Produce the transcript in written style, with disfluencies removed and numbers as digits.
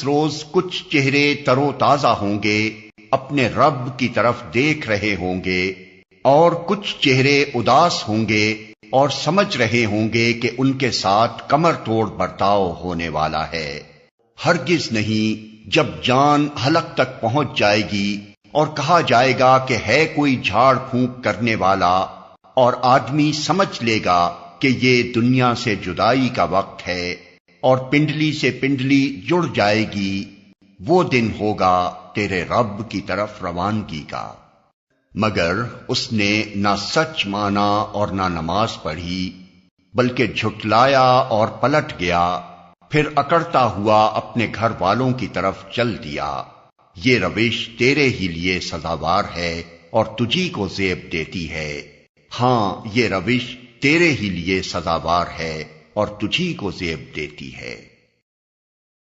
इस रोज कुछ चेहरे तरोताजा होंगे, अपने रब की तरफ देख रहे होंगे, और कुछ चेहरे उदास होंगे और समझ रहे होंगे कि उनके साथ कमर तोड़ बर्ताव होने वाला है। हरगिज नहीं, जब जान हलक तक पहुंच जाएगी और कहा जाएगा कि है कोई झाड़ फूंक करने वाला, और आदमी समझ लेगा कि ये दुनिया से जुदाई का वक्त है और पिंडली से पिंडली जुड़ जाएगी, वो दिन होगा तेरे रब की तरफ रवानगी का। मगर उसने ना सच माना और ना नमाज पढ़ी, बल्कि झुटलाया और पलट गया, फिर अकड़ता हुआ अपने घर वालों की तरफ चल दिया। ये रविश तेरे ही लिए सजावार है और तुझी को ज़ेब देती है। हां, ये रविश तेरे ही लिए सजावार है और तुझी को ज़ेब देती है।